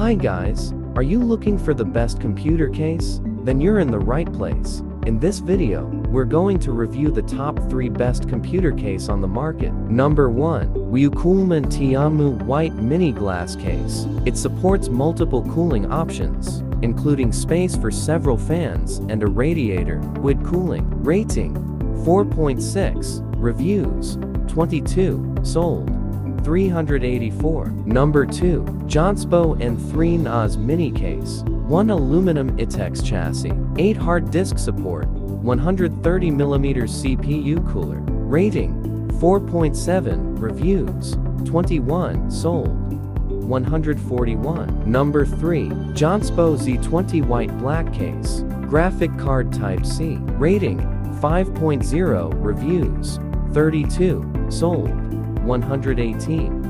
Hi guys, are you looking for the best computer case? Then you're in the right place. In this video, we're going to review the top 3 best computer case on the market. Number 1. Coolman Tiamu White Mini Glass Case. It supports multiple cooling options, including space for several fans and a radiator with cooling. Rating: 4.6. Reviews: 22. Sold: 384. Number 2. Jonspo and 3 Nas Mini Case. 1 aluminum ITEX chassis. 8 hard disk support. 130mm CPU cooler. Rating: 4.7. Reviews: 21. Sold: 141. Number 3. Jonspo Z20 White Black Case. Graphic card Type-C. Rating: 5.0. Reviews: 32. Sold: 118.